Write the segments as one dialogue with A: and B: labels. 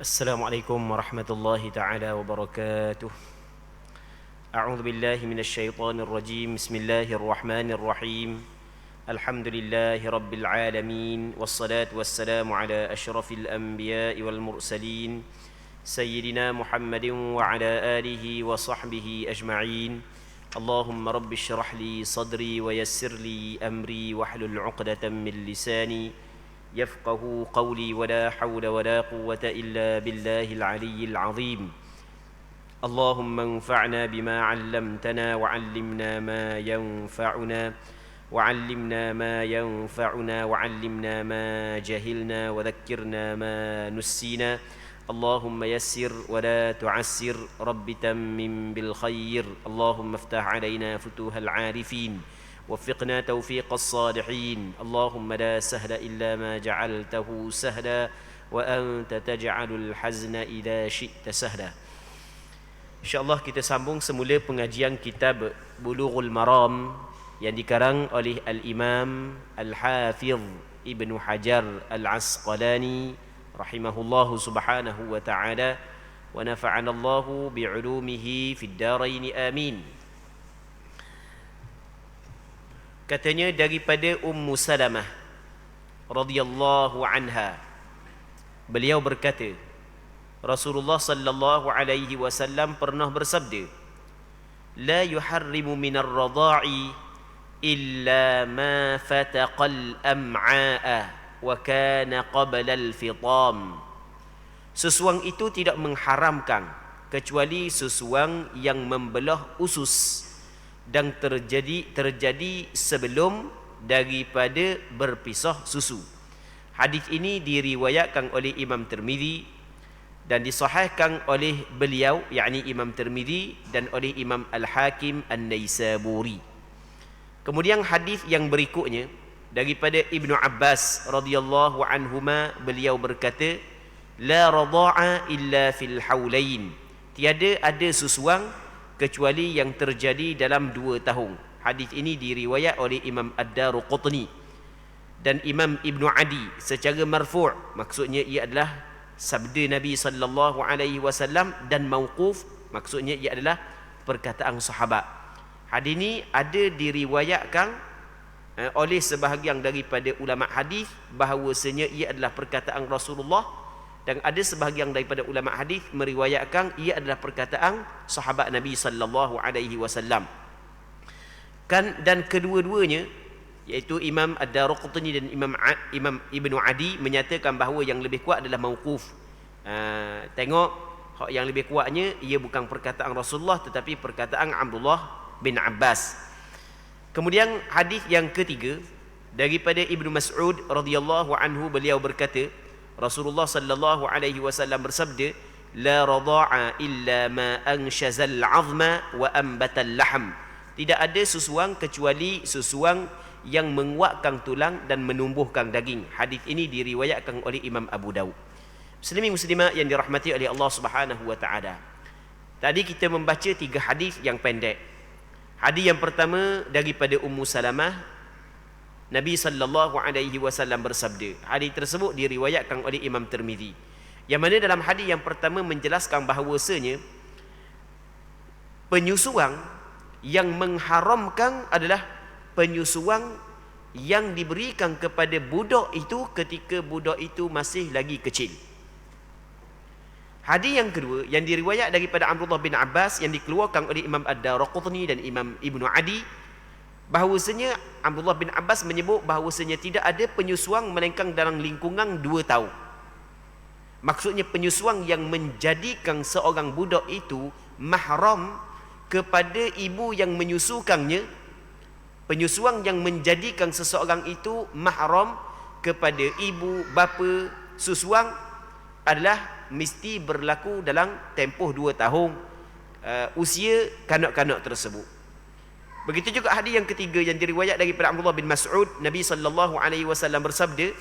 A: السلام عليكم ورحمة الله تعالى وبركاته. أعوذ بالله من الشيطان الرجيم. بسم الله الرحمن الرحيم. الحمد لله رب العالمين، والصلاة والسلام على أشرف الأنبياء والمرسلين سيدنا محمد وعلى آله وصحبه أجمعين. اللهم رب اشرح لي صدري ويسر لي أمري واحلل عقدة من لساني يفقه قولي ولا حول ولا قوة إلا بالله العلي العظيم. اللهم انفعنا بما علمتنا وعلمنا ما ينفعنا وعلمنا ما جهلنا وذكرنا ما نسينا. اللهم يسر ولا تعسر، رب تمم بالخير. اللهم افتح علينا فتوح العارفين، وفقنا توفيق الصالحين. اللهم لا سهل إلا ما جعلته سهلا، وأنت تجعل الحزن إذا شئت سهلا. InsyaAllah kita sambung semula pengajian kitab Bulughul Maram yang dikarang oleh Al-Imam Al-Hafidh Ibnu Hajar Al-Asqalani rahimahullahu subhanahu wa ta'ala, wa nafa'ana Allahu bi'ulumihi fid darain amin. Katanya daripada Ummu Salamah radhiyallahu anha, beliau berkata, Rasulullah sallallahu alaihi wasallam pernah bersabda, la yuharrimu minar radha'i illa ma fataqal am'a'a wa kana qabla al-fitam. Sesuang itu tidak mengharamkan kecuali sesuang yang membelah usus dan terjadi sebelum daripada berpisah susu. Hadis ini diriwayatkan oleh Imam Tirmizi dan disahihkan oleh beliau, yakni Imam Tirmizi, dan oleh Imam Al-Hakim An-Naisaburi. Kemudian hadis yang berikutnya daripada Ibnu Abbas radhiyallahu anhuma, beliau berkata, la radha'a illa fil haulain. Tiada ada susuang kecuali yang terjadi dalam 2 tahun. Hadis ini diriwayat oleh Imam Ad-Daruqutni dan Imam Ibnu Adi secara marfu', maksudnya ia adalah sabda Nabi sallallahu alaihi wasallam, dan mauquf, maksudnya ia adalah perkataan sahabat. Hadis ini ada diriwayatkan oleh sebahagian daripada ulama hadis bahawasanya ia adalah perkataan Rasulullah, dan ada sebahagian daripada ulama hadis meriwayatkan ia adalah perkataan sahabat Nabi sallallahu alaihi wasallam. Dan kedua-duanya, iaitu Imam Ad-Daruqutni dan Imam Ibnu Adi, menyatakan bahawa yang lebih kuat adalah mauquf. Tengok, yang lebih kuatnya ia bukan perkataan Rasulullah tetapi perkataan Abdullah bin Abbas. Kemudian hadis yang ketiga daripada Ibnu Mas'ud radhiyallahu anhu, beliau berkata, Rasulullah sallallahu alaihi wasallam bersabda, la radha'a illa ma anshazal 'azma wa ambatal lahm. Tidak ada susuang kecuali susuang yang menguatkan tulang dan menumbuhkan daging. Hadis ini diriwayatkan oleh Imam Abu Daud. Muslimin muslimat yang dirahmati oleh Allah Subhanahu wa taala. Tadi kita membaca 3 hadis yang pendek. Hadis yang pertama daripada Ummu Salamah, Nabi sallallahu alaihi wasallam bersabda. Hadis tersebut diriwayatkan oleh Imam Tirmizi. Yang mana dalam hadis yang pertama menjelaskan bahawasanya penyusuan yang mengharamkan adalah penyusuan yang diberikan kepada budak itu ketika budak itu masih lagi kecil. Hadis yang kedua yang diriwayat daripada Abdullah bin Abbas yang dikeluarkan oleh Imam Ad-Daruqutni dan Imam Ibnu Adi, bahawasanya Abdullah bin Abbas menyebut bahawasanya tidak ada penyusuan melainkan dalam lingkungan 2 tahun. Maksudnya penyusuan yang menjadikan seorang budak itu mahram kepada ibu yang menyusukannya, penyusuan yang menjadikan seseorang itu mahram kepada ibu bapa susuan adalah mesti berlaku dalam tempoh 2 tahun usia kanak-kanak tersebut. Begitu juga hadis yang ketiga yang diriwayat daripada Abdullah bin Mas'ud, Nabi sallallahu alaihi wasallam bersabda,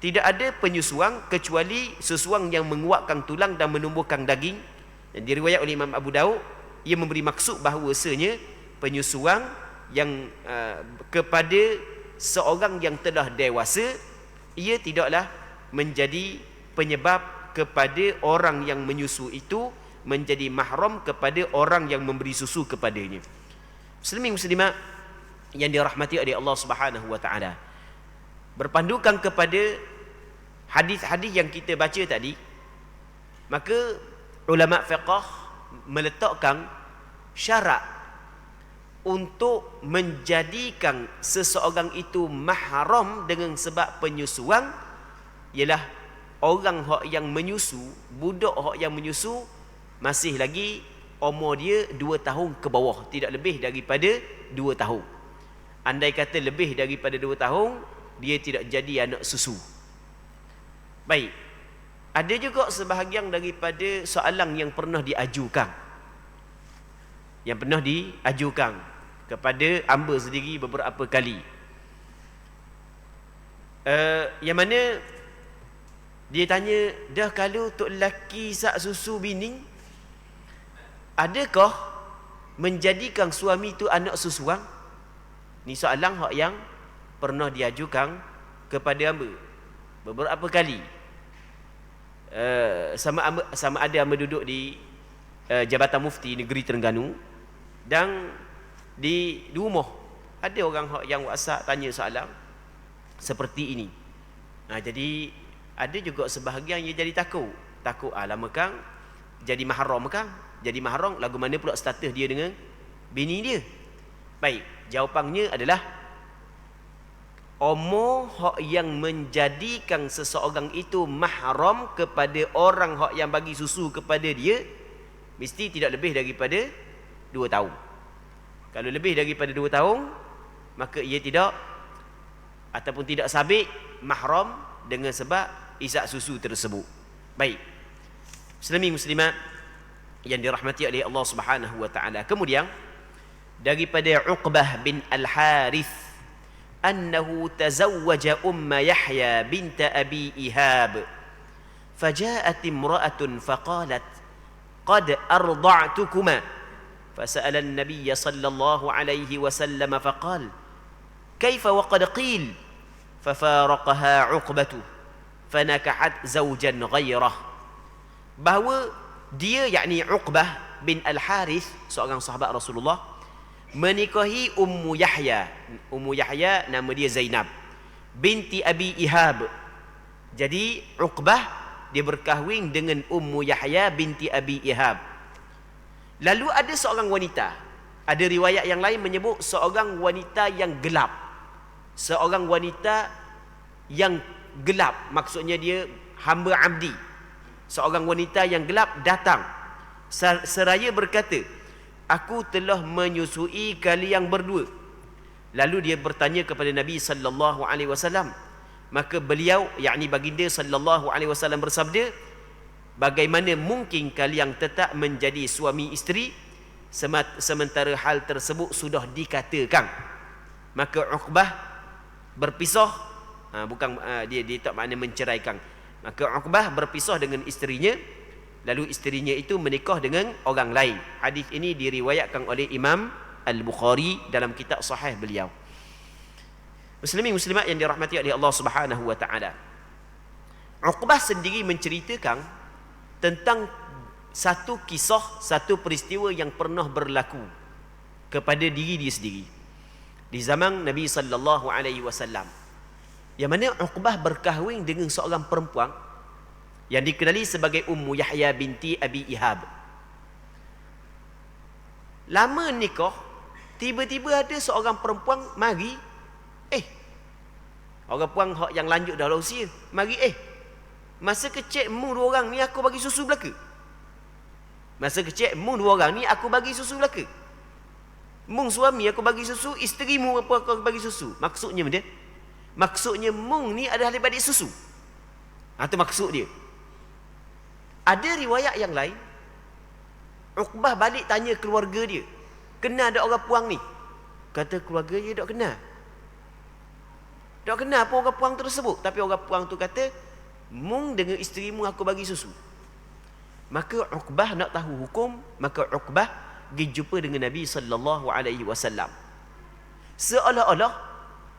A: tidak ada penyusuan kecuali susuan yang menguatkan tulang dan menumbuhkan daging. Dan diriwayat oleh Imam Abu Daud, ia memberi maksud bahawasanya penyusuan yang kepada seorang yang telah dewasa, ia tidaklah menjadi penyebab kepada orang yang menyusu itu menjadi mahram kepada orang yang memberi susu kepadanya. Muslimin muslimat yang dirahmati oleh Allah Subhanahu wa taala, berpandukan kepada hadis-hadis yang kita baca tadi, maka ulama fiqh meletakkan syarat untuk menjadikan seseorang itu mahram dengan sebab penyusuan, ialah orang yang menyusu, budak yang menyusu masih lagi umur dia 2 tahun ke bawah, tidak lebih daripada 2 tahun. Andai kata lebih daripada 2 tahun, dia tidak jadi anak susu. Baik, ada juga sebahagian daripada soalan yang pernah diajukan, kepada hamba sendiri beberapa kali, yang mana dia tanya, dah kalau tok lelaki sak susu bini, adakah menjadikan suami tu anak susuan? Ni soalan yang pernah diajukan kepada hamba beberapa kali. Sama ada hamba duduk di Jabatan Mufti Negeri Terengganu, dan di rumah ada orang yang WhatsApp tanya soalan seperti ini. Jadi ada juga sebahagian yang jadi takut, lama kan jadi mahram kan? Jadi mahram lagu mana pula status dia dengan bini dia? Baik, jawapannya adalah umur yang menjadikan seseorang itu mahram kepada orang yang bagi susu kepada dia mesti tidak lebih daripada 2 tahun. Kalau lebih daripada 2 tahun, maka ia tidak ataupun tidak sabit mahram dengan sebab isak susu tersebut. Baik, muslimin muslimat yang dirahmati oleh Allah Subhanahu wa taala. Kemudian daripada Uqbah bin Al-Harith annahu tazawwaja umma Yahya bint Abi Ihab, faja'at imra'atun faqalat qad arda'tukuma, fasa'ala an-nabiy sallallahu alaihi wasallam faqal kaifa wa qad qil, fafaraqaha Uqbatu fanakahat zawjan ghairah. Bahawa dia, yakni Uqbah bin Al-Harith, seorang sahabat Rasulullah, menikahi Ummu Yahya. Ummu Yahya nama dia Zainab binti Abi Ihab. Jadi Uqbah dia berkahwin dengan Ummu Yahya binti Abi Ihab. Lalu ada seorang wanita, ada riwayat yang lain menyebut seorang wanita yang gelap. Seorang wanita yang gelap, maksudnya dia hamba abdi. Seorang wanita yang gelap datang seraya berkata, aku telah menyusui kalian berdua. Lalu dia bertanya kepada Nabi sallallahu alaihi wasallam, maka beliau, yakni baginda sallallahu alaihi wasallam bersabda, bagaimana mungkin kalian tetap menjadi suami isteri sementara hal tersebut sudah dikatakan? Maka Uqbah berpisah, dia tak makna menceraikan. Maka Uqbah berpisah dengan isterinya, lalu isterinya itu menikah dengan orang lain. Hadis ini diriwayatkan oleh Imam Al-Bukhari dalam kitab sahih beliau. Muslimin muslimat yang dirahmati oleh Allah Subhanahu wa taala, Uqbah sendiri menceritakan tentang satu kisah, satu peristiwa yang pernah berlaku kepada diri dia sendiri di zaman Nabi sallallahu alaihi wasallam, yang mana Uqbah berkahwin dengan seorang perempuan yang dikenali sebagai Ummu Yahya binti Abi Ihab. Lama nikah, tiba-tiba ada seorang perempuan mari, orang perempuan yang lanjut dah usia, mari masa kecil mu dua orang ni aku bagi susu belaka. Masa kecil mu dua orang ni aku bagi susu belaka. Mung suami aku bagi susu, isterimu apa aku bagi susu. Maksudnya dia, maksudnya mung ni ada adik-adik susu. Itu maksud dia. Ada riwayat yang lain, Uqbah balik tanya keluarga dia, kenal ada orang puang ni? Kata keluarga dia tak kenal. Tak kenal apa orang puang tersebut. Tapi orang puang tu kata, mung dengan isterimu aku bagi susu. Maka Uqbah nak tahu hukum, maka Uqbah pergi jumpa dengan Nabi sallallahu alaihi wasallam. Seolah-olah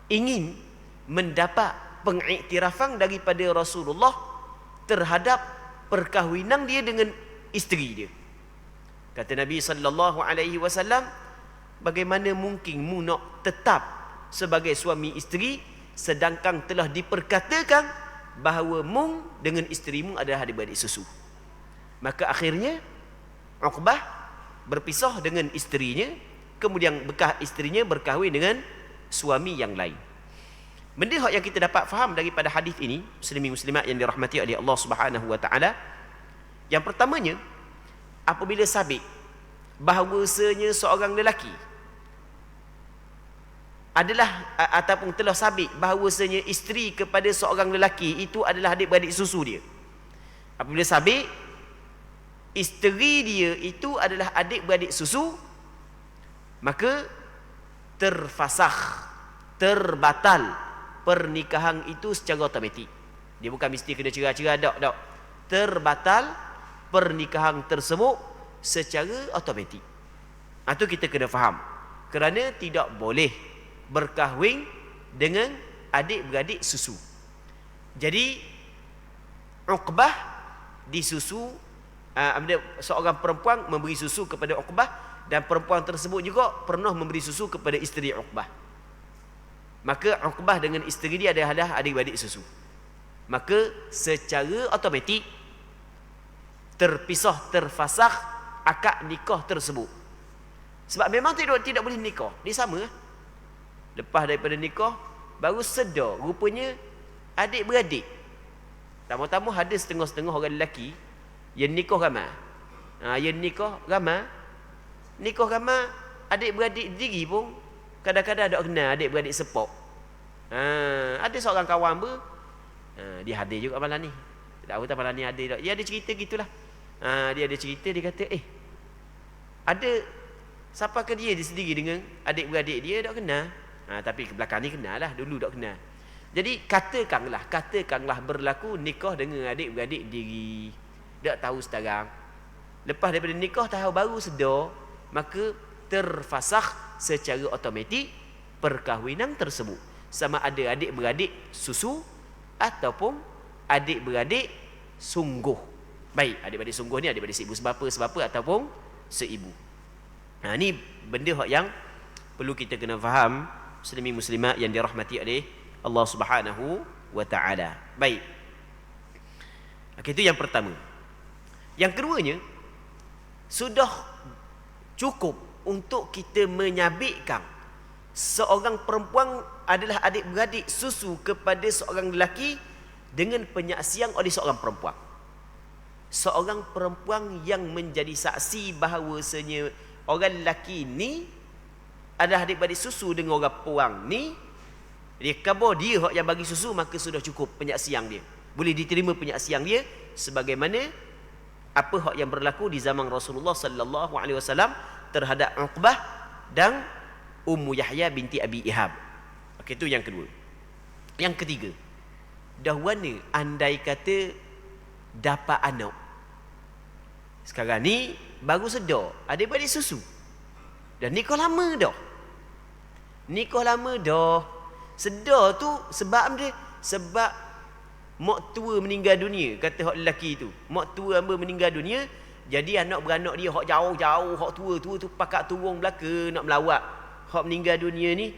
A: ingin mendapat pengiktirafan daripada Rasulullah terhadap perkahwinan dia dengan isteri dia. Kata Nabi sallallahu alaihi wasallam, bagaimana mungkin mu nak tetap sebagai suami isteri sedangkan telah diperkatakan bahawa mu dengan isterimu adalah adik-beradik susu. Maka akhirnya Uqbah berpisah dengan isterinya, kemudian bekas isterinya berkahwin dengan suami yang lain. Benda yang kita dapat faham daripada hadis ini, muslimin muslimat yang dirahmati oleh Allah Subhanahu wa taala, yang pertamanya, apabila sabit bahawasanya seorang lelaki adalah ataupun telah sabit bahawasanya isteri kepada seorang lelaki itu adalah adik-beradik susu dia. Apabila sabit isteri dia itu adalah adik-beradik susu, maka terfasakh, terbatal pernikahan itu secara automatik. Dia bukan mesti kena cerai-cerai, tak. Terbatal pernikahan tersebut secara automatik. Itu kita kena faham. Kerana tidak boleh berkahwin dengan adik-beradik susu. Jadi Uqbah disusu, seorang perempuan memberi susu kepada Uqbah, dan perempuan tersebut juga pernah memberi susu kepada isteri Uqbah. Maka Uqbah dengan isteri dia adalah adik-beradik susu. Maka secara automatik terpisah, terfasakh akad nikah tersebut. Sebab memang tidak boleh nikah. Dia sama. Lepas daripada nikah, baru sedar rupanya adik-beradik. Tamu-tamu ada setengah-setengah orang lelaki yang nikah ramai. Yang nikah ramai. Nikah ramai, adik-beradik diri pun kadang-kadang ada kenal adik-beradik sepok. Ada seorang kawan pun, dia hadir juga malam ni. Tak tahu tak malam ni hadir tak. Dia ada cerita gitulah. Dia ada cerita, dia kata, ada siapa ke dia sendiri dengan adik-beradik dia tak kenal. Tapi ke belakang ni kenal lah, dulu tak kenal. Jadi katakanlah berlaku nikah dengan adik-beradik diri. Tak tahu sekarang. Lepas daripada nikah tahu baru sedar, maka terfasakh secara automatik perkahwinan tersebut. Sama ada adik-beradik susu ataupun adik-beradik sungguh. Baik, adik-beradik sungguh ni adik-beradik seibu sebapa ataupun seibu. Ni benda yang perlu kita kena faham, muslimin muslimat yang dirahmati oleh Allah Subhanahu wa taala. Baik. Itu yang pertama. Yang keduanya, sudah cukup untuk kita menyabitkan seorang perempuan adalah adik-beradik susu kepada seorang lelaki dengan penyaksian oleh seorang perempuan. Seorang perempuan yang menjadi saksi bahawasanya orang lelaki ni adalah adik-beradik susu dengan orang perempuan ni. Dia khabar dia yang bagi susu, maka sudah cukup penyaksian dia. Boleh diterima penyaksian dia sebagaimana apa yang berlaku di zaman Rasulullah sallallahu alaihi wasallam terhadap Uqbah dan Ummu Yahya binti Abi Ihab. Okey, itu yang kedua. Yang ketiga, dahwana andai kata dapat anak. Sekarang ni baru sedar adik-beradik susu. Dan nikah lama dah. Sedar tu sebab mak tua meninggal dunia, kata hak lelaki tu. Mak tua hamba meninggal dunia, jadi anak beranak dia hak jauh-jauh, hak tua-tua tu pakat turun belaka nak melawat hak meninggal dunia ni.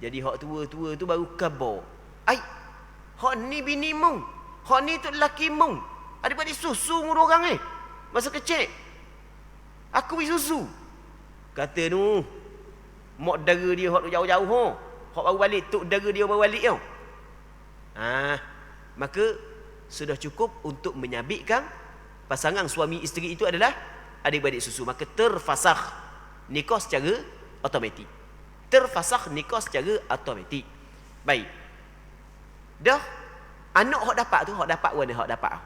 A: Jadi hak tua-tua tu baru khabar. Hak ni bini mung. Hak ni tu lelaki mung. Adik-beradik susu ngurus orang masa kecil. Aku beri susu. Kata tu, mak dara dia hak jauh-jauh hak baru balik, tok dara dia baru balik tau. Maka sudah cukup untuk menyabitkan pasangan suami isteri itu adalah adik-beradik susu. Maka terfasakh nikah secara automatik. Baik. Dah anak hak dapat tu, hak dapat mana hak dapat?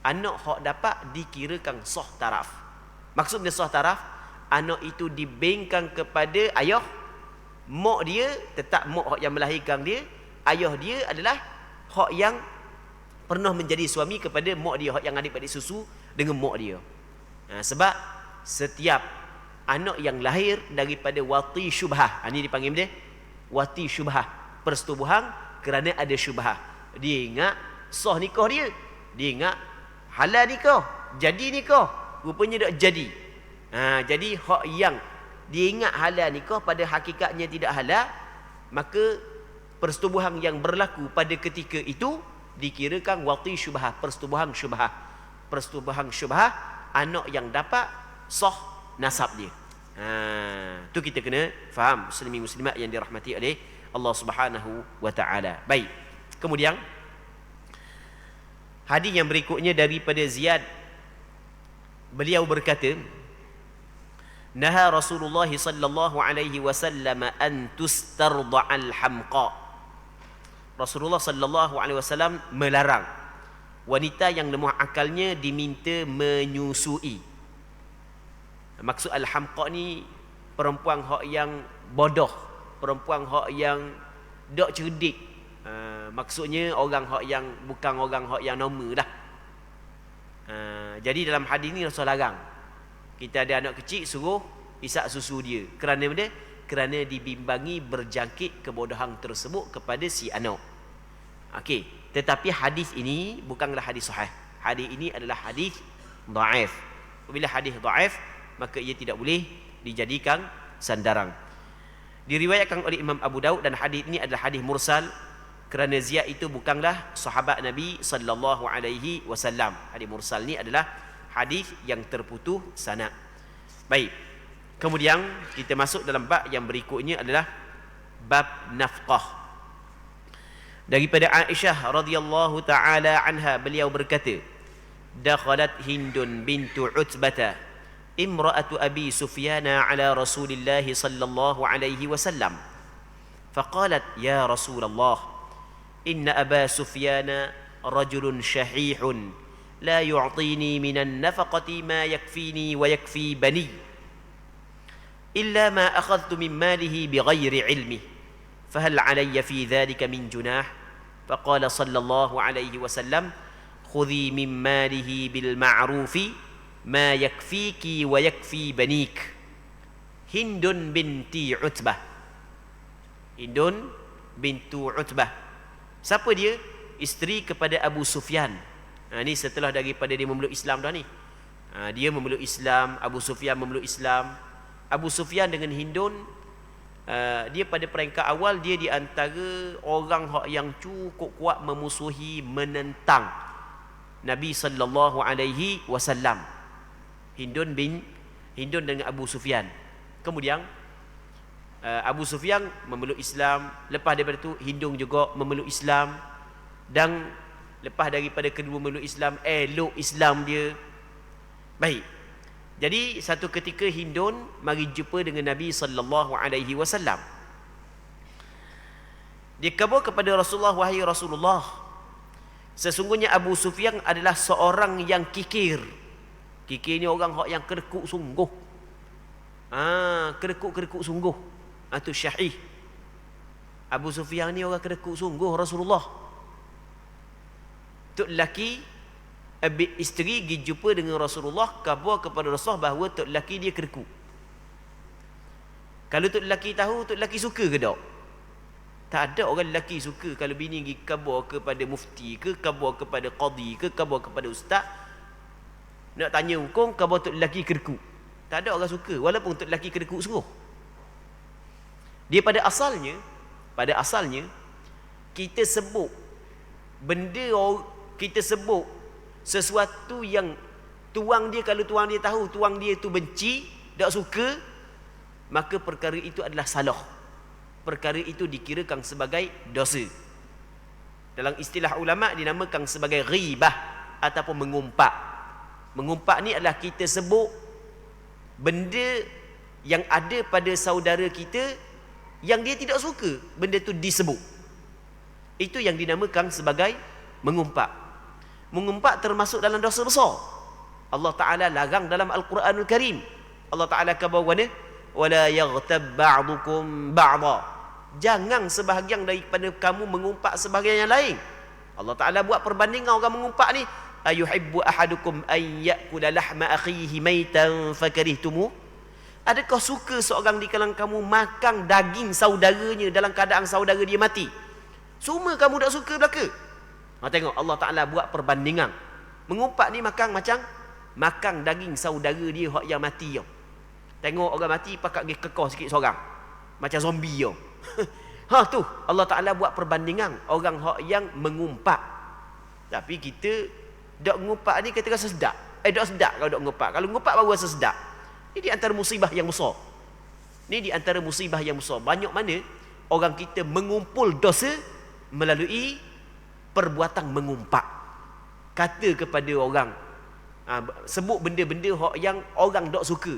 A: Anak hak dapat dikirakan sah taraf. Maksudnya sah taraf, anak itu dibengkan kepada ayah. Mak dia tetap mak hak yang melahirkan dia. Ayah dia adalah hak yang pernah menjadi suami kepada mak dia, hak yang adik-beradik susu dengan mak dia. Sebab setiap anak yang lahir daripada wati syubhah, ini dipanggil dia wati syubhah, persetubuhan kerana ada syubhah. Dia ingat sah nikah dia ingat halal nikah, jadi nikah, rupanya tak jadi. Jadi hak yang dia ingat halal nikah pada hakikatnya tidak halal, maka persetubuhan yang berlaku pada ketika itu dikirakan wati syubhah, persetubuhan syubhah. Persetubuhan syubhah, anak yang dapat sah nasab dia. Tu kita kena faham, muslimin muslimat yang dirahmati oleh Allah Subhanahu wa taala. Baik. Kemudian hadis yang berikutnya daripada Ziyad, beliau berkata, naha Rasulullah sallallahu alaihi wasallam an tustarda'al hamqa. Rasulullah sallallahu alaihi wasallam melarang wanita yang lemah akalnya diminta menyusui. Maksud al-hamqa ni perempuan hak yang bodoh, perempuan hak yang tak cerdik. Maksudnya orang hak yang bukan orang hak yang normal dah. Jadi dalam hadis ni Rasul larang. Kita ada anak kecil suruh isap susu dia. Kerana mana? Kerana dibimbangi berjangkit kebodohan tersebut kepada si anak. Okey, tetapi hadis ini bukanlah hadis sahih. Hadis ini adalah hadis dhaif. Apabila hadis dhaif, maka ia tidak boleh dijadikan sandaran. Diriwayatkan oleh Imam Abu Daud dan hadis ini adalah hadis mursal kerana Ziyad itu bukanlah sahabat Nabi sallallahu alaihi wasallam. Hadis mursal ni adalah hadis yang terputus sanad. Baik. Kemudian kita masuk dalam bab yang berikutnya adalah bab nafqah. Daripada Aisyah radhiyallahu taala anha, beliau berkata, dakhalat Hindun bintu Utbah imra'atu Abi Sufyan ala Rasulillah sallallahu alaihi wasallam. Faqalat ya Rasulullah, inna Aba Sufyan rajulun shahihun la yu'tini minan nafaqati ma yakfini wa yakfi bani illa ma akhadhtu min malihi bighairi ilmi fahal alayya fi dhalika min junah. Faqala sallallahu alaihi wasallam khudhi min malihi bil ma'rufi ma yakfiki wa yakfi banik. Hindun binti Utbah. Hindun bintu Utbah. Siapa dia? Isteri kepada Abu Sufyan. Ni setelah daripada dia memeluk Islam dah ni. Dia memeluk Islam, Abu Sufyan memeluk Islam. Abu Sufyan dengan Hindun, dia pada peringkat awal dia di antara orang yang cukup kuat memusuhi, menentang Nabi sallallahu alaihi wasallam. Hindun dengan Abu Sufyan. Kemudian Abu Sufyan memeluk Islam, lepas daripada itu Hindun juga memeluk Islam, dan lepas daripada kedua memeluk Islam, elok Islam dia. Baik. Jadi satu ketika Hindun mari jumpa dengan Nabi sallallahu alaihi wasallam. Dia khabar kepada Rasulullah, wahai Rasulullah, sesungguhnya Abu Sufyan adalah seorang yang kikir. Kikir ni orang yang kerekuk sungguh. Kerekuk sungguh. Itu syahih. Abu Sufyan ni orang kerekuk sungguh Rasulullah. Tok lelaki isteri pergi jumpa dengan Rasulullah, khabar kepada Rasulullah bahawa tok lelaki dia kerekuk. Kalau tok lelaki tahu, tok lelaki suka ke tak? Tak ada orang lelaki suka kalau bini pergi khabar kepada mufti ke, khabar kepada qadi ke, khabar kepada ustaz, nak tanya hukum, khabar tok lelaki kerekuk. Tak ada orang suka walaupun tok lelaki kerekuk sungguh. Dia pada asalnya kita sebut benda, kita sebut sesuatu yang tuang dia, kalau tuang dia tahu tuang dia tu benci, tak suka, maka perkara itu adalah salah. Perkara itu dikirakan sebagai dosa. Dalam istilah ulama dinamakan sebagai ghibah ataupun mengumpat. Mengumpat ni adalah kita sebut benda yang ada pada saudara kita yang dia tidak suka, benda tu disebut. Itu yang dinamakan sebagai mengumpat. Mengumpat termasuk dalam dosa besar. Allah Ta'ala larang dalam Al-Quranul Karim. Allah Ta'ala khabar wala yaghtab ba'dukum ba'da. Jangan sebahagian daripada kamu mengumpat sebahagian yang lain. Allah Ta'ala buat perbandingan orang mengumpat ni. Ayuhibbu ahadukum an ya'kula lahma akhihi maitan fakarihtumu. Adakah suka seorang di kalangan kamu makan daging saudaranya dalam keadaan saudara dia mati? Semua kamu tak suka belaka. Tengok Allah Ta'ala buat perbandingan. Mengumpat ni makan macam makan daging saudara dia hak yang mati tau. Tengok orang mati pakat pergi kekeh sikit seorang. Macam zombie tau. Ha tu Allah Taala buat perbandingan orang hak yang mengumpat. Tapi kita dak ngumpat ni kita rasa sedap. Dak sedap kalau dak ngumpat. Kalau ngumpat baru rasa sedap. Ini di antara musibah yang besar. Ini di antara musibah yang besar. Banyak mana orang kita mengumpul dosa melalui perbuatan mengumpat. Kata kepada orang, sebut benda-benda yang orang tak suka.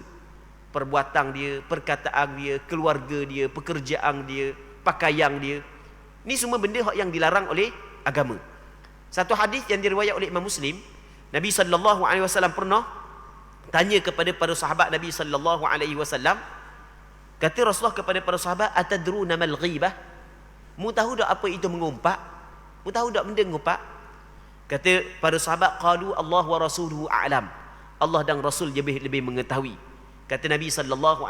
A: Perbuatan dia, perkataan dia, keluarga dia, pekerjaan dia, pakaian dia. Ni semua benda yang dilarang oleh agama. Satu hadis yang diriwayat oleh Imam Muslim, Nabi SAW pernah tanya kepada para sahabat Nabi SAW. Kata Rasulullah kepada para sahabat, atadruna mal ghibah? Mu tahu tak apa itu mengumpat? Mu tahu tak benda mengumpat? Kata para sahabat, qalu Allah wa rasuluhu a'lam. Allah dan Rasul lebih mengetahui. Kata Nabi SAW,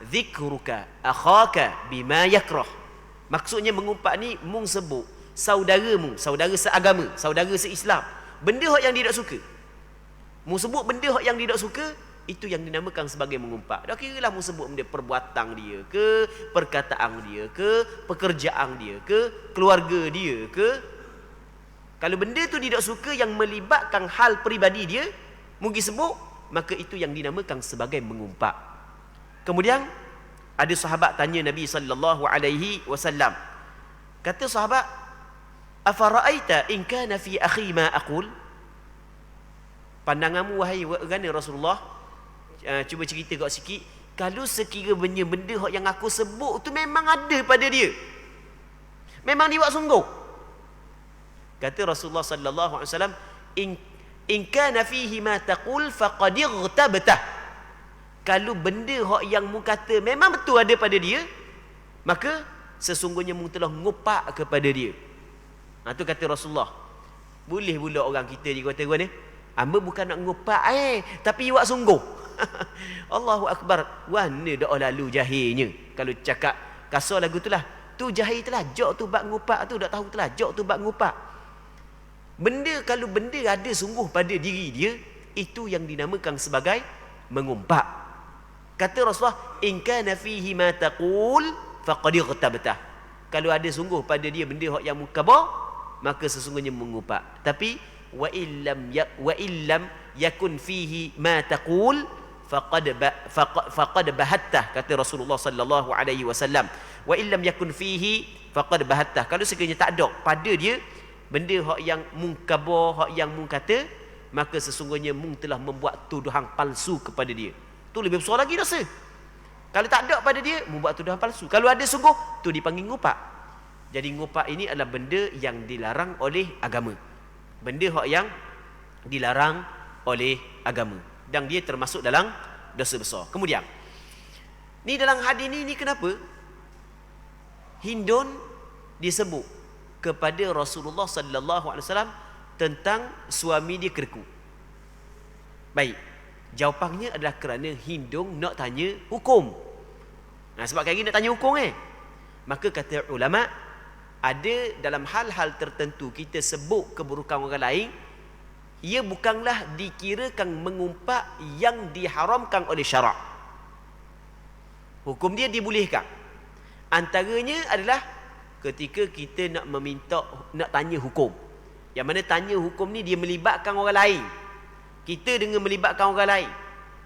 A: zikruka akhaka bima yakrah. Maksudnya mengumpat ni mung sebut saudaramu, saudara seagama, saudara seislam, benda yang dia tak suka. Mu sebut benda yang dia tak suka, itu yang dinamakan sebagai mengumpat. Tak kiralah mu sebut benda perbuatan dia ke, perkataan dia ke, pekerjaan dia ke, keluarga dia ke. Kalau benda tu dia tak suka yang melibatkan hal peribadi dia, mu sebut, maka itu yang dinamakan sebagai mengumpat. Kemudian ada sahabat tanya Nabi SAW. Kata sahabat, afara'aita in kana fi akhi ma aqul? Pandanganmu wahai kerana Rasulullah, cuba cerita kat sikit, kalau sekiranya benda yang aku sebut tu memang ada pada dia, memang dia buat sungguh. Kata Rasulullah sallallahu alaihi wasallam, in kana fihi ma taqul faqad ightabtah. Kalau benda yang mu kata memang betul ada pada dia, maka sesungguhnya mu telah ngupak kepada dia. Tu kata Rasulullah. Boleh pula orang kita dia kata gua ni, hamba bukan nak ngupak tapi buat sungguh. Allahu akbar. Wana dak lalu jahilnya kalau cakap kasar lagu tu lah. Tu jahil telah jok tu bab ngupak tu, dak tahu telah jok tu bab ngupak. Benda kalau benda ada sungguh pada diri dia, itu yang dinamakan sebagai mengumpat. Kata Rasulullah, in kana fihi ma taqul faqad ightabtah. Kalau ada sungguh pada dia benda yang mukabah, maka sesungguhnya mengumpat. Tapi wa illam yakun fihi ma taqul faqad bahattah. Kata Rasulullah sallallahu alaihi wasallam, wa illam yakun fihi faqad bahattah. Kalau sekiranya tak ada pada dia benda yang mungkabah, yang mung kata, maka sesungguhnya mung telah membuat tuduhan palsu kepada dia. Tu lebih besar lagi dosa. Kalau tak ada pada dia, mung buat tuduhan palsu. Kalau ada sungguh, tu dipanggil ngumpat. Jadi ngumpat ini adalah benda yang dilarang oleh agama. Benda yang dilarang oleh agama. Dan dia termasuk dalam dosa besar. Kemudian, ni dalam hadis ni kenapa Hindun disebut kepada Rasulullah sallallahu alaihi wasallam tentang suami dia kerku? Baik, jawapannya adalah kerana Hindun nak tanya hukum. Sebab kali nak tanya hukum maka kata ulama, ada dalam hal-hal tertentu kita sebut keburukan orang lain, ia bukanlah dikirakan mengumpat yang diharamkan oleh syarak. Hukum dia dibolehkan. Antaranya adalah ketika kita nak tanya hukum. Yang mana tanya hukum ni dia melibatkan orang lain. Kita dengan melibatkan orang lain.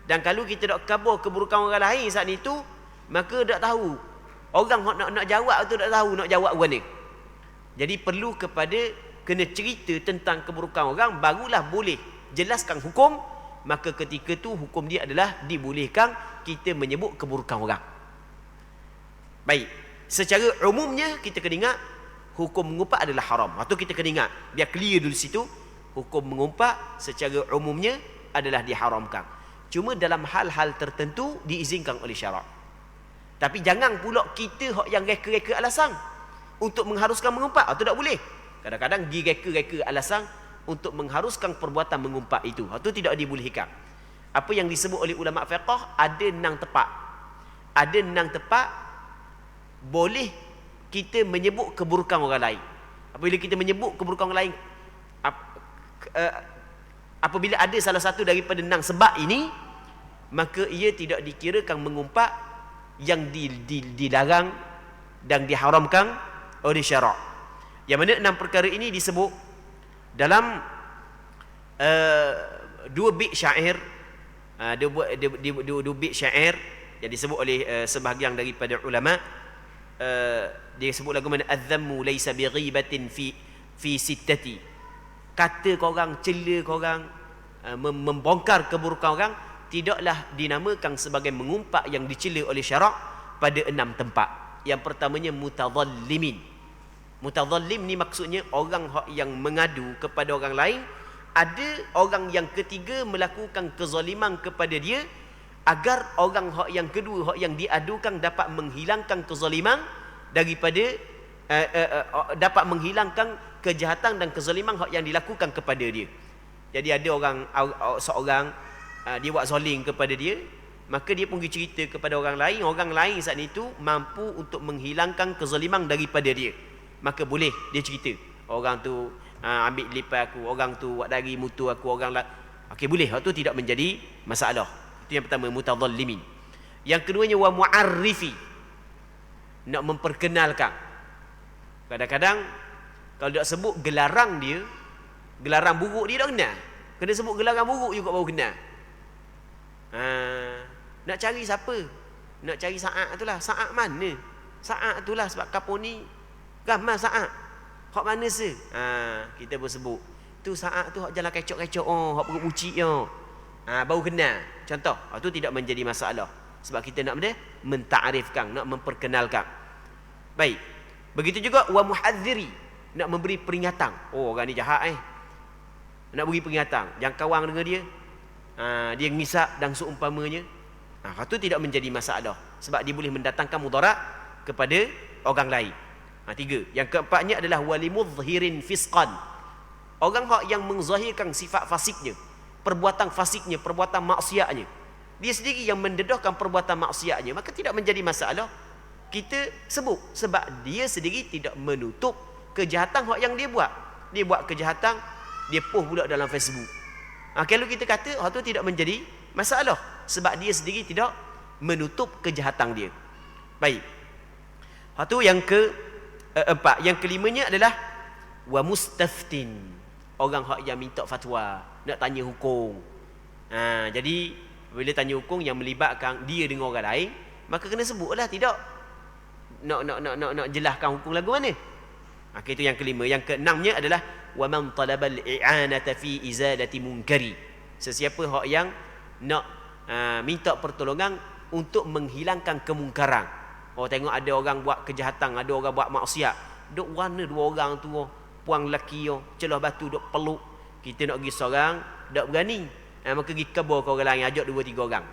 A: Dan kalau kita nak kabur keburukan orang lain saat itu, maka tak tahu. Orang nak jawab tu tak tahu nak jawab orang ni. Jadi perlu kena cerita tentang keburukan orang, barulah boleh jelaskan hukum. Maka ketika tu hukum dia adalah dibolehkan kita menyebut keburukan orang. Baik, secara umumnya kita kena ingat hukum mengumpat adalah haram. Atau kita kena ingat, biar clear dulu situ, hukum mengumpat secara umumnya adalah diharamkan. Cuma dalam hal-hal tertentu diizinkan oleh syarak. Tapi jangan pula kita yang reka-reka alasan untuk mengharuskan mengumpat. Itu tak boleh. Kadang-kadang direka-reka alasan untuk mengharuskan perbuatan mengumpat itu. Itu tidak dibolehkan. Apa yang disebut oleh ulama fiqh, ada 6 tempat. Ada 6 tempat boleh kita menyebut keburukan orang lain. Apabila kita menyebut keburukan orang lain, Apabila ada salah satu daripada 6 sebab ini, maka ia tidak dikirakan mengumpat yang dilarang dan diharamkan oleh syarak. Yang mana 6 perkara ini disebut dalam 2 bait syair, dua bait syair yang disebut oleh sebahagian daripada ulama. Dia sebut lagu mana, az-zammu laysa bighibatin fi sittati. Kata korang, cela korang, membongkar keburukan orang tidaklah dinamakan sebagai mengumpat yang dicela oleh syarak pada 6 tempat. Yang pertamanya mutadhallimin. Mutadhallim ni maksudnya orang yang mengadu kepada orang lain. Ada orang yang ketiga melakukan kezaliman kepada dia, agar orang yang kedua, yang diadukan, dapat menghilangkan kezaliman daripada dapat menghilangkan kejahatan dan kezaliman yang dilakukan kepada dia. Jadi ada seorang dia buat zalim kepada dia, maka dia pun pergi cerita kepada orang lain saat itu mampu untuk menghilangkan kezaliman daripada dia. Maka boleh dia cerita, orang tu ambil lipat aku, orang tu buat dari mutu aku, orang lain. Okey, boleh. Hak tu tidak menjadi masalah. Itu yang pertama, mutadhallimin. Yang keduanya wa mu'arrifi, nak memperkenalkan. Kadang-kadang kalau dia sebut gelaran dia, gelaran buruk dia tak kenal. Kena sebut gelaran buruk juga baru kenal. Nak cari siapa? Nak cari Sa'ad tu lah. Sa'ad mana? Sa'ad tu lah, sebab kapur ni ramai Sa'ad. Hak mana se? Kita pun sebut tu Sa'ad tu hak jalan kecok-kecok, hak perut bucik baru kenal. Contoh, tu tidak menjadi masalah. Sebab kita nak mentarifkan, nak memperkenalkan. Baik. Begitu juga wa muhadziri, nak memberi peringatan. Orang ni jahat nak beri peringatan. Jangan kawang dengan dia. Dia ngisap dan seumpamanya. Itu tidak menjadi masalah. Sebab dia boleh mendatangkan mudarat kepada orang lain. 3. Yang keempatnya adalah walimudhirin fisqan. Orang yang menzahirkan sifat fasiknya, perbuatan fasiknya, perbuatan maksiatnya. Dia sendiri yang mendedahkan perbuatan maksiatnya, maka tidak menjadi masalah. Kita sebut sebab dia sendiri tidak menutup kejahatan yang dia buat. Dia buat kejahatan, dia post pula dalam Facebook. Kalau kita kata hak tu tidak menjadi masalah sebab dia sendiri tidak menutup kejahatan dia. Baik. Hak tu yang keempat. Yang kelimanya adalah wa mustaftin. Orang yang minta fatwa, nak tanya hukum. Jadi bila tanya hukum yang melibatkan dia dengan orang lain, maka kena sebutlah, tidak nak jelaskan hukum lagu mana. Itu yang kelima. Yang keenamnya adalah wa man talabal i'anata fi izalati munkari. Sesiapa yang nak minta pertolongan untuk menghilangkan kemungkaran. Tengok ada orang buat kejahatan, ada orang buat maksiat, duk warna dua orang tu, puang lelaki celah batu duk peluk. Kita nak pergi seorang, tak berani. Maka pergi kabur ke orang lain, ajak 2-3 orang.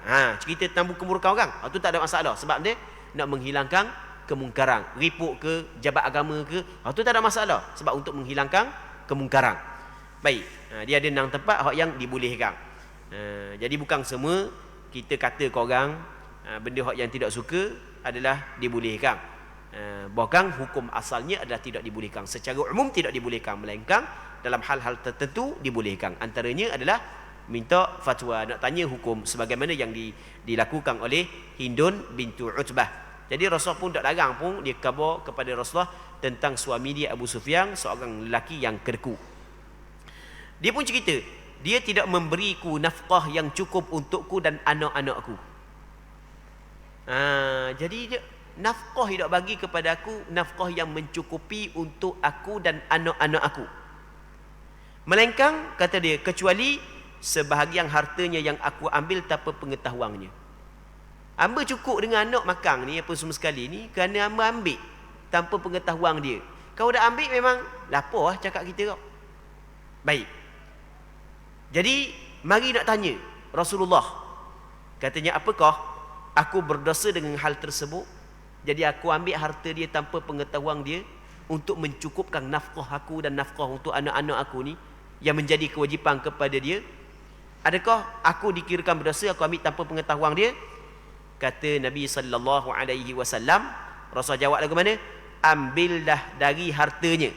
A: Cerita tentang keburukan orang. Itu tak ada masalah. Sebab dia nak menghilangkan kemungkaran. Ripuk ke, jabat agama ke, itu tak ada masalah. Sebab untuk menghilangkan kemungkaran. Baik. Dia ada 6 tempat yang dibolehkan. Jadi bukan semua kita kata ke orang benda yang tidak suka adalah dibolehkan. Bahkan hukum asalnya adalah tidak dibolehkan. Secara umum tidak dibolehkan, melainkan dalam hal-hal tertentu dibolehkan. Antaranya adalah minta fatwa, nak tanya hukum, sebagaimana yang dilakukan oleh Hindun bintu Utbah. Jadi Rasulullah pun tak larang pun dia khabar kepada Rasulullah tentang suami dia Abu Sufyan, seorang lelaki yang kedeku. Dia pun cerita, dia tidak memberiku nafkah yang cukup untukku dan anak-anakku. Jadi dia nafkah tidak bagi kepada aku, nafkah yang mencukupi untuk aku dan anak-anak aku. Melainkan, kata dia, kecuali sebahagian hartanya yang aku ambil tanpa pengetahuannya. Hamba cukup dengan anak makan ni apa semua sekali ni kerana hamba ambil tanpa pengetahuan dia. Kau dah ambil memang lapor cakap kita kau. Baik. Jadi mari nak tanya Rasulullah. Katanya, apakah aku berdosa dengan hal tersebut? Jadi aku ambil harta dia tanpa pengetahuan dia untuk mencukupkan nafkah aku dan nafkah untuk anak-anak aku ni yang menjadi kewajipan kepada dia. Adakah aku dikirakan berdosa aku ambil tanpa pengetahuan dia? Kata Nabi sallallahu alaihi wasallam, Rasul jawab lagu mana? Ambillah dari hartanya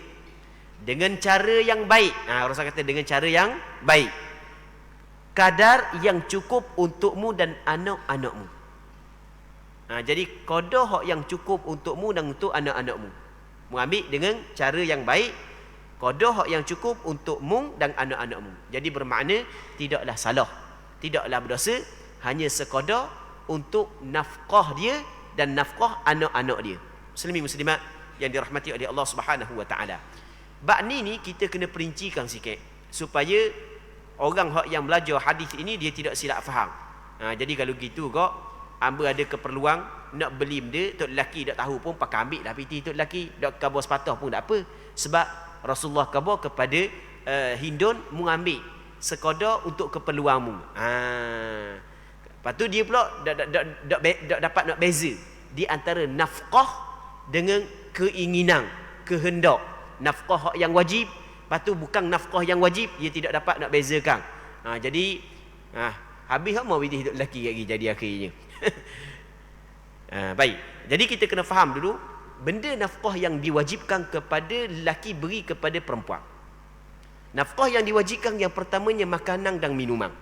A: dengan cara yang baik. Rasul kata dengan cara yang baik. kadar yang cukup untukmu dan anak-anakmu. Jadi qada hak yang cukup untukmu dan untuk anak-anakmu. Mengambil dengan cara yang baik, qada hak yang cukup untukmu dan anak-anakmu. Jadi bermakna tidaklah salah, tidaklah berdosa, hanya sekadar untuk nafkah dia dan nafkah anak-anak dia. Muslimin muslimat yang dirahmati oleh Allah Subhanahu wa taala. Bab ni kita kena perincikan sikit supaya orang hak yang belajar hadis ini dia tidak silap faham. Jadi kalau gitu kok hamba ada keperluan nak beli benda, tok lelaki tak tahu pun pakai ambil lah piti tok lelaki, dak khabar sepatah pun tak apa. Sebab Rasulullah khabar kepada Hindun mengambil sekadar untuk keperluanmu. Lepas tu dia pula tak dapat nak beza di antara nafkah dengan keinginan, kehendak. Nafkah yang wajib, lepas tu bukan nafkah yang wajib, dia tidak dapat nak bezakan. Jadi habis mau pilih hidup lelaki lagi jadi akhirnya. Baik. Jadi kita kena faham dulu benda nafkah yang diwajibkan kepada lelaki beri kepada perempuan. Nafkah yang diwajibkan yang pertamanya makanan dan minuman.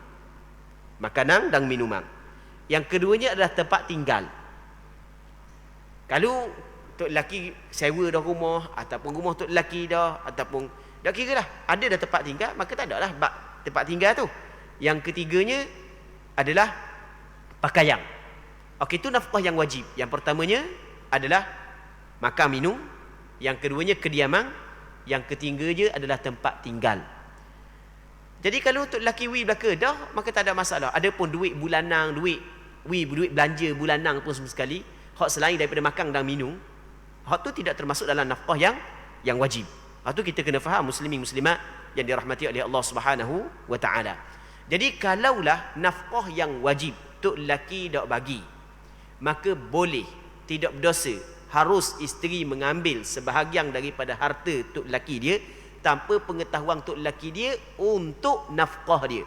A: Makanan dan minuman. Yang keduanya adalah tempat tinggal. Kalau tok lelaki sewa dah rumah ataupun rumah tok lelaki dah ataupun dah kira dah ada dah tempat tinggal, maka tak ada lah bab tempat tinggal tu. Yang ketiganya adalah pakaian. Okey, itu nafkah yang wajib. Yang pertamanya adalah makan minum, yang keduanya kediaman, yang ketiganya adalah tempat tinggal. Jadi kalau untuk lelaki belaka dah, maka tak ada masalah. Adapun duit bulanan, duit belanja bulanan pun semua sekali, hak selain daripada makan dan minum, hak tu tidak termasuk dalam nafkah yang wajib. Hak tu kita kena faham muslimin muslimat yang dirahmati oleh Allah Subhanahu wa taala. Jadi kalaulah nafkah yang wajib tok lelaki dak bagi, maka boleh, tidak berdosa, harus isteri mengambil sebahagian daripada harta tok lelaki dia tanpa pengetahuan tok lelaki dia untuk nafkah dia.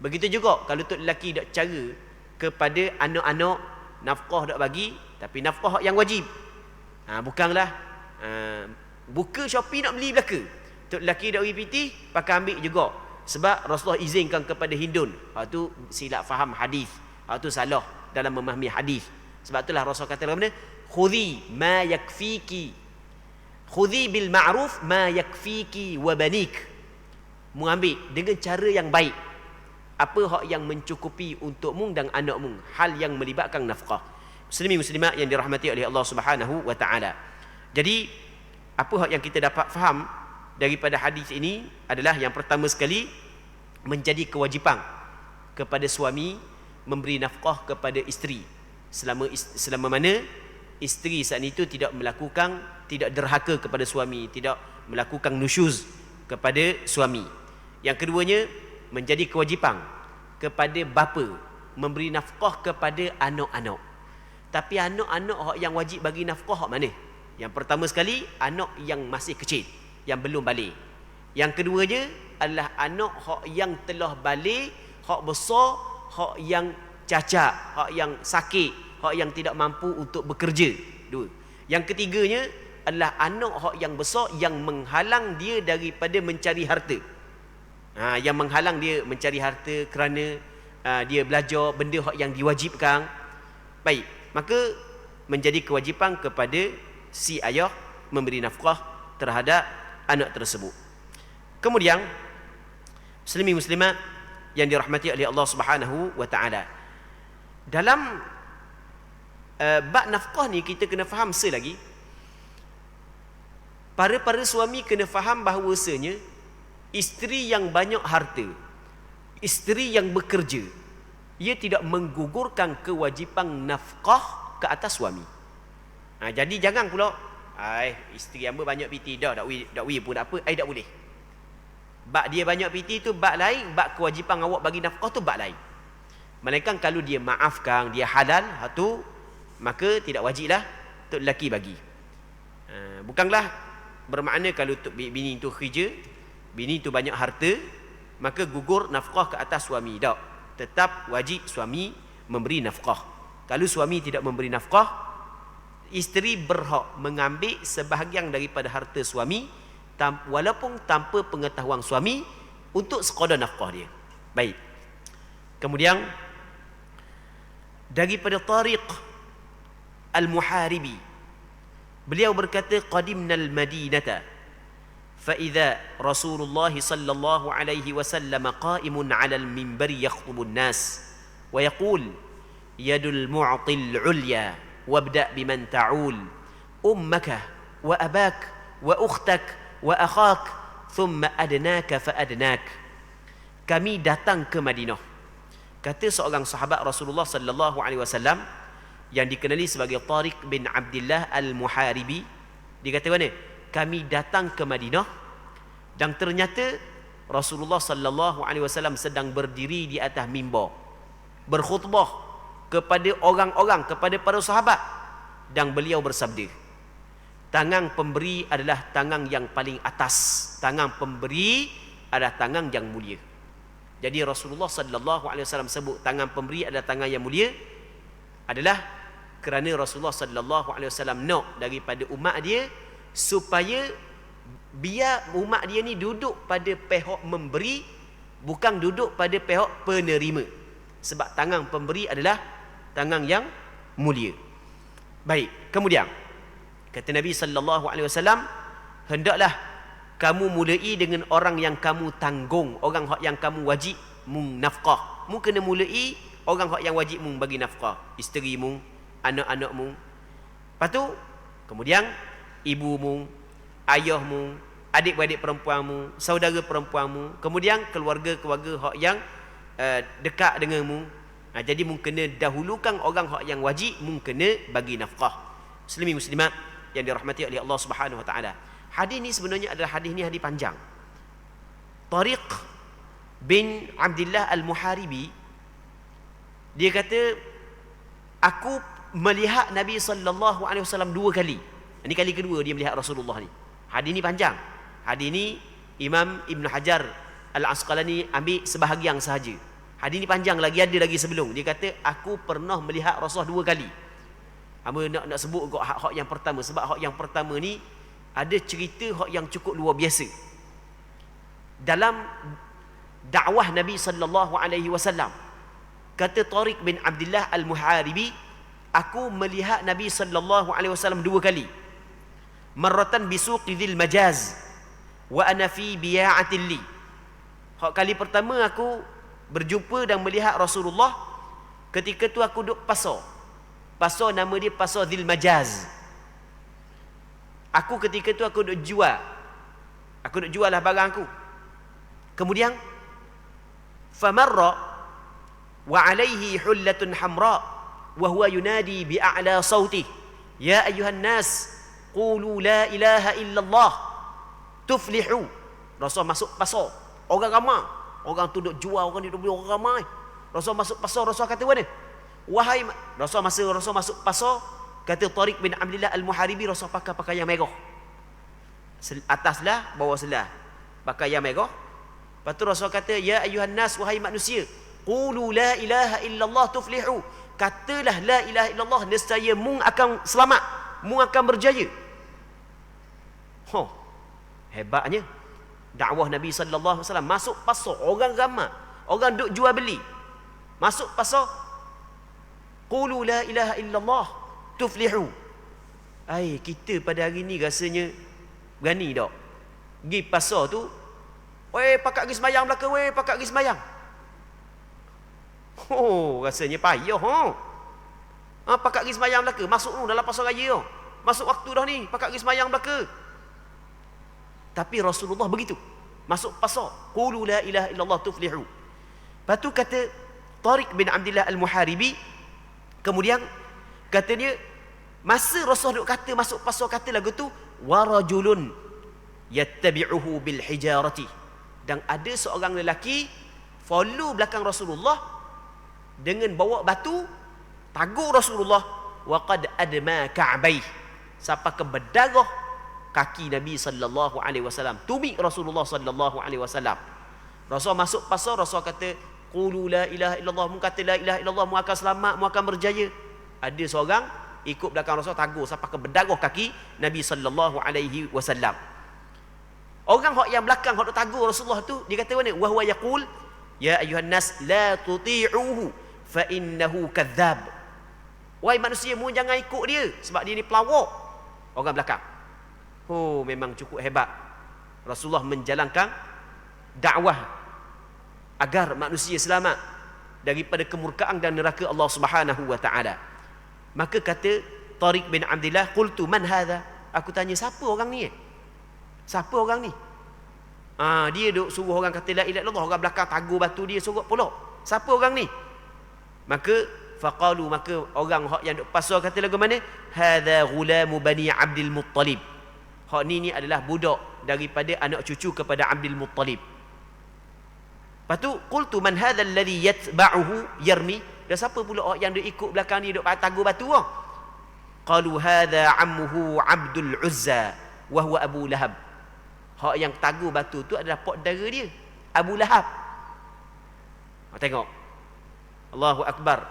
A: Begitu juga kalau tok lelaki dak cara kepada anak-anak, nafkah dak bagi, tapi nafkah yang wajib. Bukanlah buka Shopee nak beli belaka, tok lelaki dak bagi piti pakai ambil juga. Sebab Rasulullah izinkan kepada Hindun. Tu silap faham hadis. Tu salah dalam memahami hadis. Sebab itulah Rasul kata dalam mana? Khudhi ma yakfiki. Khudhi bil ma'ruf ma yakfiki wa banik. Mengambil dengan cara yang baik apa hak yang mencukupi untukmu dan anakmu, hal yang melibatkan nafkah. Muslimin muslimat yang dirahmati oleh Allah Subhanahu wa taala. Jadi apa hak yang kita dapat faham daripada hadis ini adalah yang pertama sekali, menjadi kewajipan kepada suami memberi nafkah kepada isteri selama mana isteri saat itu tidak derhaka kepada suami, tidak melakukan nusyuz kepada suami. Yang keduanya, menjadi kewajipan kepada bapa memberi nafkah kepada anak-anak. Tapi anak-anak yang wajib bagi nafkah hak mana? Yang pertama sekali, anak yang masih kecil, yang belum balik. Yang keduanya adalah anak hak yang telah balik, hak besar, hak yang cacat, hak yang sakit, hak yang tidak mampu untuk bekerja. Dua. Yang ketiganya adalah anak hak yang besar yang menghalang dia daripada mencari harta. Yang menghalang dia mencari harta kerana dia belajar benda hak yang diwajibkan. Baik, maka menjadi kewajipan kepada si ayah memberi nafkah terhadap anak tersebut. Kemudian muslimin muslimat yang dirahmati oleh Allah Subhanahu wa taala, dalam bab nafkah ni kita kena faham selagi para suami kena faham bahawasanya isteri yang banyak harta, isteri yang bekerja, ia tidak menggugurkan kewajipan nafkah ke atas suami. Jadi jangan pula isteri hamba banyak piti dah tak wi pun tak apa, tak boleh. Bak dia banyak piti tu bak lain, bak kewajipan awak bagi nafkah tu bak lain. Melainkan kalau dia maafkan, dia halal, tu maka tidak wajiblah tok lelaki bagi. Bukanlah bermakna kalau tok bini tu kerja, bini tu banyak harta, maka gugur nafkah ke atas suami. Tak. Tetap wajib suami memberi nafkah. Kalau suami tidak memberi nafkah, isteri berhak mengambil sebahagian daripada harta suami walaupun tanpa pengetahuan suami untuk sekadar nafkah dia. Baik. Kemudian daripada Tariq Al-Muharibi, beliau berkata, qadimna al-Madinata fa idza Rasulullah sallallahu alaihi wasallam qa'imun 'ala al-minbar yakhutubu an-nas wa yaqul yadul mu'til 'ulya wabda' biman ta'ul ummaka wa abak wa ukhtak wa akhak thumma adnaka fa adnak. Kami datang ke Madinah, kata seorang sahabat Rasulullah sallallahu alaihi wasallam yang dikenali sebagai Tariq bin Abdullah Al-Muharibi. Dia kata mana? Kami datang ke Madinah dan ternyata Rasulullah sallallahu alaihi wasallam sedang berdiri di atas mimbar berkhutbah kepada orang-orang, kepada para sahabat, dan beliau bersabda, tangan pemberi adalah tangan yang paling atas, tangan pemberi adalah tangan yang mulia. Jadi Rasulullah sallallahu alaihi wasallam sebut tangan pemberi adalah tangan yang mulia adalah kerana Rasulullah sallallahu alaihi wasallam nak daripada umat dia supaya biar umat dia ni duduk pada pihak memberi, bukan duduk pada pihak penerima. Sebab tangan pemberi adalah tangan yang mulia. Baik, kemudian kata Nabi sallallahu alaihi wasallam, hendaklah kamu mulai dengan orang yang kamu tanggung, orang yang kamu wajib mung nafkah. Mu kena mulai orang yang wajib mung bagi nafkah, isteri mung, anak-anak mung. Lepas tu kemudian ibu mung, ayah mung, adik-beradik perempuan mung, saudara perempuan mung, kemudian keluarga-keluarga hak yang dekat dengan mung. Jadi mung kena dahulukan orang hak yang wajib, mung kena bagi nafkah. Muslimin muslimat yang dirahmati oleh Allah Subhanahu wa taala. Hadis ni sebenarnya adalah hadis panjang. Tariq bin Abdullah Al-Muharibi dia kata, aku melihat Nabi sallallahu alaihi wasallam 2 kali. Ini kali kedua dia melihat Rasulullah ni. Hadis ni panjang. Hadis ni Imam Ibn Hajar Al-Asqalani ambil sebahagian sahaja. Hadis ni panjang lagi, ada lagi sebelum. Dia kata, aku pernah melihat Rasulullah 2 kali. Apa nak sebut kok hak yang pertama, sebab hak yang pertama ni ada cerita hak yang cukup luar biasa. Dalam dakwah Nabi sallallahu alaihi wasallam, kata Tariq bin Abdullah Al-Muharibi, aku melihat Nabi sallallahu alaihi wasallam 2 kali. Marratan bisuqi dzil majaz wa ana fi biya'atin li. Hak kali pertama aku berjumpa dan melihat Rasulullah, ketika tu aku duduk pasar. Pasar nama dia Pasar Dzil Majaz. Aku ketika tu aku duk jual. Aku duk jual lah barang aku. Kemudian famarra wa alaihi hullatun hamra wa huwa yunadi bi a'la sauti ya ayuhan nas qulu la ilaha illallah tuflihu. Rasul masuk pasar, orang ramai, orang tu duk jual, orang duk beli, orang ramai. Rasul masuk pasar, Rasul kata mana? Wahai Rasul masuk pasar, kata Tariq bin Abdullah Al-Muharibi, Rasul pakai pakaian merah. Ataslah, bawah selah pakaian merah. Lepas tu Rasul kata, ya ayuhan nas, wahai manusia, qulu la ilaha illallah tuflihu. Katalah la ilaha illallah, nescaya mung akan selamat, mung akan berjaya. Hebatnya dakwah Nabi sallallahu alaihi wasallam. Masuk pasar, orang ramai, orang duk jual beli. Masuk pasar, qulu la ilaha illallah tuflihu. Kita pada hari ni rasanya berani tak? Pergi pasar tu, weh pakat pergi sembahyang belaka, weh pakat pergi sembahyang. Rasanya payah. Pakat pergi sembahyang belaka, masuk tu dalam pasar raya. Masuk waktu dah ni, pakat pergi sembahyang belaka. Tapi Rasulullah begitu. Masuk pasar, qulu la ilaha illallah tuflihu. Lepas tu kata Tariq bin Abdullah Al-Muharibi, kemudian kata dia, masa Rasulullah kata masuk pasar, kata lagu tu, warajulun yattabi'uhu bil hijarati, dan ada seorang lelaki follow belakang Rasulullah dengan bawa batu tagur Rasulullah, wa qad adma ka'bai, sampai ke berdarah kaki Nabi sallallahu alaihi wasallam, tumit Rasulullah sallallahu alaihi wasallam. Rasul masuk pasar, Rasul kata qulu la ilaha illallah, mu kata la ilaha illallah, mu akan selamat, mu akan berjaya. Ada seorang ikut belakang Rasul tagur sampai ke berdarah kaki Nabi sallallahu alaihi wasallam. Orang hak yang belakang hak tagur Rasulullah tu, dia kata mana? Wa huwa yaqul Ya ayuhan nas la tuti'uhu fa innahu kadzdzab. Wahai manusia, mu jangan ikut dia sebab dia ni pelawak. Orang belakang. Oh, memang cukup hebat. Rasulullah menjalankan dakwah agar manusia selamat daripada kemurkaan dan neraka Allah Subhanahu wa taala. Maka kata Tariq bin Abdullah, qultu man hadha? Aku tanya, siapa orang ni? Siapa orang ni? Dia duk suruh orang kata la ilaha illallah, orang belakang tagur batu dia suruh pula. Siapa orang ni? Maka faqalu, maka orang hak yang duk pasal kata lagu mana? Hadza ghulamu bani Abdul Muttalib. Hak ni adalah budak daripada anak cucu kepada Abdul Muttalib. Lepas tu qultu man hadha alladhi yatba'uhu yarmi? Dan siapa pula orang yang duk ikut belakang ni duk tagur batu? Qalu hadha ammuhu Abdul Uzza wa huwa Abu Lahab. Hak yang tagur batu tu adalah pak dara dia, Abu Lahab. Tengok, Allahu Akbar.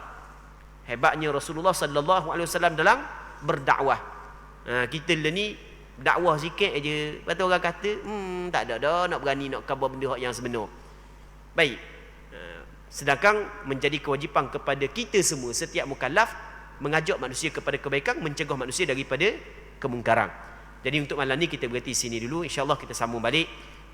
A: Hebatnya Rasulullah sallallahu alaihi wasallam dalam berdakwah. Kita ni dakwah sikit aja, lepas tu orang kata tak ada dah nak berani nak khabar benda hak yang sebenar. Baik. Sedangkan menjadi kewajipan kepada kita semua, setiap mukallaf, mengajak manusia kepada kebaikan, mencegah manusia daripada kemungkaran. Jadi untuk malam ni kita berhenti sini dulu. InsyaAllah kita sambung balik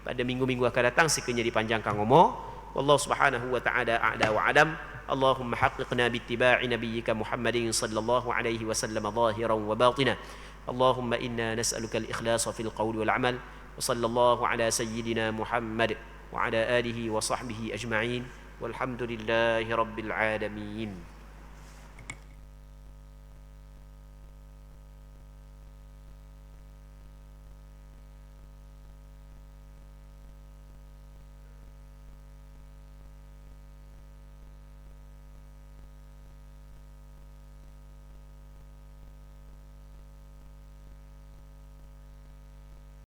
A: pada minggu-minggu akan datang sekiranya dipanjangkan umur. Wallahu subhanahu wa ta'ala a'la wa alam. Allahumma haqqiqna bittiba'i nabiyyika Muhammadin sallallahu alaihi wasallam zahiran wa batina. Allahumma inna nas'aluka al-ikhlasa fil qawli wal amal. Wa sallallahu ala sayyidina Muhammad wa ala alihi wa sahbihi ajma'in. Walhamdulillahi rabbil alamin.